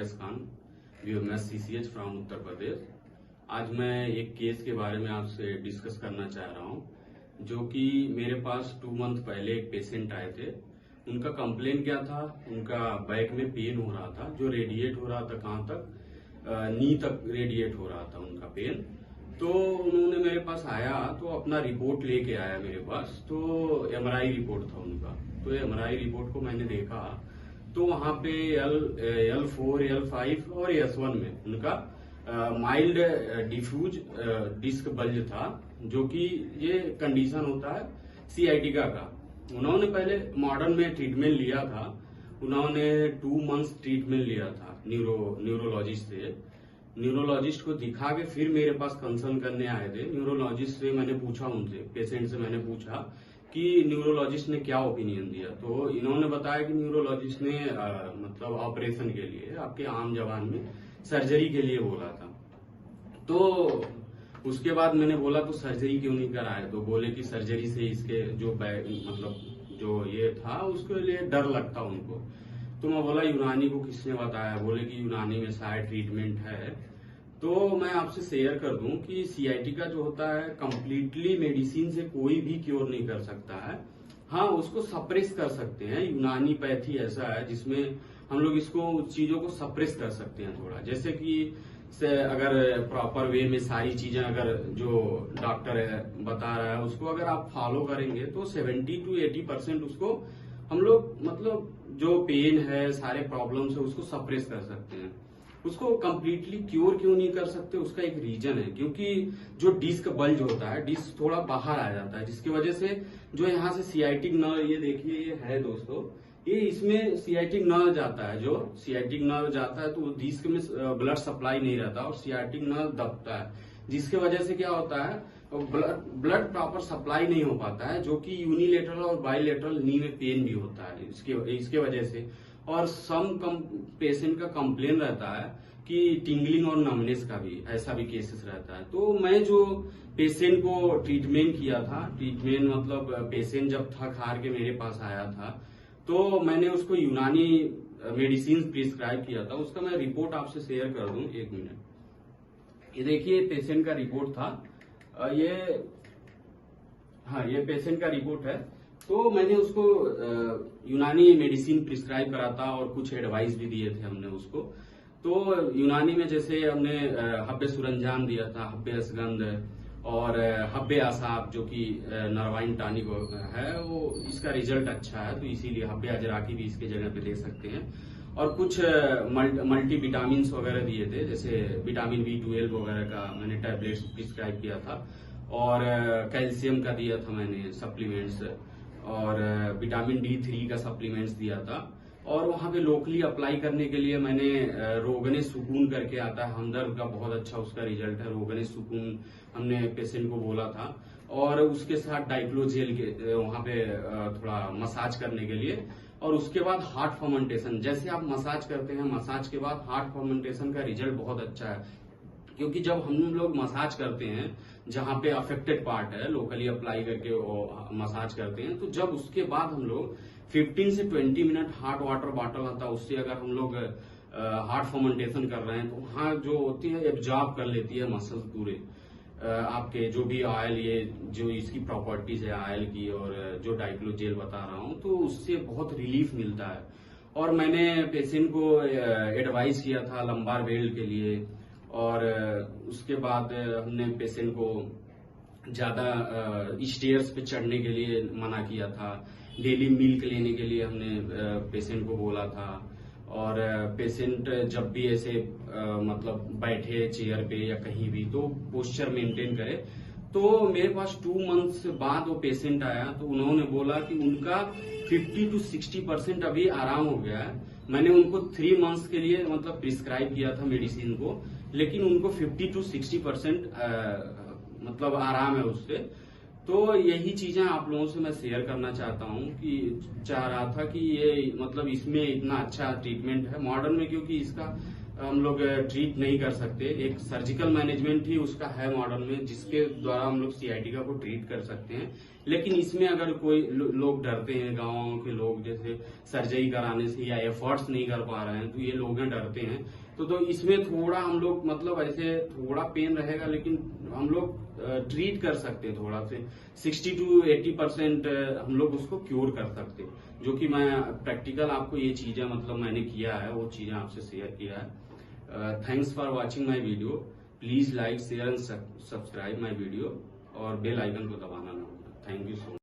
Faiz Khan, BMS CCH from Uttar Pradesh. आज मैं एक केस के बारे में आपसे डिस्कस करना चाह रहा हूं, जो कि मेरे पास 2 मंथ पहले एक पेशेंट आए थे। उनका कंप्लेन क्या था, उनका बैक में पेन हो रहा था, जो रेडिएट हो रहा था कहाँ तक, नी तक रेडिएट हो रहा था उनका पेन। तो उन्होंने मेरे पास आया तो अपना रिपोर्ट लेके आया मेरे पास। तो MRI रिपोर्ट था उनका। तो MRI रिपोर्ट को मैंने देखा तो वहां पे L4, L5 और S1 में उनका माइल्ड डिफ्यूज डिस्क बल्ज था, जो कि ये कंडीशन होता है सियाटिका का। उन्होंने पहले मॉडर्न में ट्रीटमेंट लिया था। उन्होंने 2 मंथ्स ट्रीटमेंट लिया था न्यूरोलॉजिस्ट से। न्यूरोलॉजिस्ट को दिखा के फिर मेरे पास कंसल्ट करने आए थे। न्यूरोलॉजिस्ट से मैंने पूछा, उनसे पेशेंट से मैंने पूछा कि न्यूरोलॉजिस्ट ने क्या ओपिनियन दिया। तो इन्होंने बताया कि न्यूरोलॉजिस्ट ने मतलब ऑपरेशन के लिए, आपके आम जबान में सर्जरी के लिए बोला था। तो उसके बाद मैंने बोला तो सर्जरी क्यों नहीं कराए, तो बोले कि सर्जरी से इसके जो मतलब जो ये था उसके लिए डर लगता उनको। तो मैं बोला यूनानी को किसने बताया, बोले कि यूनानी में शायद ट्रीटमेंट है। तो मैं आपसे शेयर कर दूं कि सियाटिका जो होता है कंप्लीटली मेडिसिन से कोई भी क्योर नहीं कर सकता है। हाँ, उसको सप्रेस कर सकते हैं। यूनानी पैथी ऐसा है जिसमें हम लोग इसको चीजों को सप्रेस कर सकते हैं थोड़ा। जैसे कि अगर प्रॉपर वे में सारी चीजें अगर जो डॉक्टर है बता रहा है उसको अगर आप फॉलो करेंगे तो 70 to 80% उसको हम लोग मतलब जो पेन है, सारे प्रॉब्लम्स है, उसको सप्रेस कर सकते हैं। उसको कंप्लीटली क्योर क्यों नहीं कर सकते, उसका एक रीजन है, क्योंकि जो डिस्क बल्ज होता है, डिस्क थोड़ा बाहर आ जाता है, जिसकी वजह से जो यहाँ से सियाटिक नर्व, ये देखिए ये है दोस्तों, ये इसमें सियाटिक नर्व जाता है। जो सियाटिक नर्व जाता है तो डिस्क में ब्लड सप्लाई नहीं रहता और सियाटिक नर्व दबता है, जिसके वजह से क्या होता है, ब्लड प्रॉपर सप्लाई नहीं हो पाता है, जो कि यूनिलेटरल और बाइलेटरल नी में पेन भी होता है इसके वजह से। और पेशेंट का कंप्लेन रहता है कि टिंगलिंग और नमनेस का भी ऐसा भी केसेस रहता है। तो मैं जो पेशेंट को ट्रीटमेंट किया था, ट्रीटमेंट मतलब पेशेंट जब थक हार के मेरे पास आया था तो मैंने उसको यूनानी मेडिसिन प्रिस्क्राइब किया था। उसका मैं रिपोर्ट आपसे शेयर कर दूं, 1 मिनट। ये देखिए पेशेंट का रिपोर्ट था, ये पेशेंट का रिपोर्ट है। तो मैंने उसको यूनानी मेडिसिन प्रिस्क्राइब करा था और कुछ एडवाइस भी दिए थे हमने उसको। तो यूनानी में जैसे हमने हब्बे सुरंजान दिया था, हब्बे असगंध और हब्बे आसाब, जो कि नरवाइन टॉनिक है, वो इसका रिजल्ट अच्छा है, तो इसीलिए हब्बे अजराकी भी इसके जगह पे दे सकते हैं। और कुछ मल्टी विटामिन वगैरह दिए थे, जैसे विटामिन B12 वगैरह का मैंने टैबलेट्स प्रिस्क्राइब किया था, और कैल्शियम का दिया था मैंने सप्लीमेंट्स, और विटामिन D3 का सप्लीमेंट्स दिया था। और वहां पे लोकली अप्लाई करने के लिए मैंने रोगने सुकून करके आता है, हमदर्द का बहुत अच्छा उसका रिजल्ट है, रोगने सुकून हमने पेशेंट को बोला था। और उसके साथ डाइक्लोजेल के वहां पे थोड़ा मसाज करने के लिए। और उसके बाद हार्ट फर्मेंटेशन, जैसे आप मसाज करते हैं, मसाज के बाद हार्ट फर्मेंटेशन का रिजल्ट बहुत अच्छा है, क्योंकि जब हम लोग मसाज करते हैं जहां पे अफेक्टेड पार्ट है, लोकली अप्लाई करके मसाज करते हैं, तो जब उसके बाद हम लोग 15 से 20 मिनट हार्ट वाटर बॉटल आता है, उससे अगर हम लोग हार्ट फर्मेंटेशन कर रहे हैं तो वहां जो होती है एब्जॉर्ब कर लेती है मसल्स पूरे आपके जो भी ऑयल, ये जो इसकी प्रॉपर्टीज है ऑयल की, और जो डाइक्लोजेल बता रहा हूं, तो उससे बहुत रिलीफ मिलता है। और मैंने पेशेंट को एडवाइस किया था लंबार बेल्ट के लिए। और उसके बाद हमने पेशेंट को ज्यादा स्टेयर्स पे चढ़ने के लिए मना किया था। डेली मिल्क लेने के लिए हमने पेशेंट को बोला था। और पेशेंट जब भी ऐसे मतलब बैठे चेयर पे या कहीं भी, तो पोस्चर मेंटेन करे। तो मेरे पास 2 मंथ्स बाद वो पेशेंट आया, तो उन्होंने बोला कि उनका 50 to 60% अभी आराम हो गया है। मैंने उनको 3 मंथ्स के लिए मतलब प्रिस्क्राइब किया था मेडिसिन को, लेकिन उनको 50 to 60% मतलब आराम है उससे। तो यही चीजें आप लोगों से मैं शेयर करना चाहता हूँ, कि चाह रहा था कि ये मतलब इसमें इतना अच्छा ट्रीटमेंट है मॉडर्न में, क्योंकि इसका हम लोग ट्रीट नहीं कर सकते। एक सर्जिकल मैनेजमेंट ही उसका है मॉडर्न में, जिसके द्वारा हम लोग सियाटिका को ट्रीट कर सकते हैं। लेकिन इसमें अगर कोई लोग डरते हैं, गांवों के लोग जैसे सर्जरी कराने से या एफर्ट्स नहीं कर पा रहे हैं, तो ये लोग डरते हैं। तो इसमें थोड़ा हम लोग मतलब ऐसे थोड़ा पेन रहेगा, लेकिन हम लोग ट्रीट कर सकते हैं। थोड़ा से 60 to 80% हम लोग उसको क्योर कर सकते हैं, जो कि मैं प्रैक्टिकल आपको ये चीजें मतलब मैंने किया है, वो चीजें आपसे शेयर किया है। Thanks for watching my video. Please like, share and subscribe my video और बेल आइकन को दबाना ना भूलना। Thank you so much.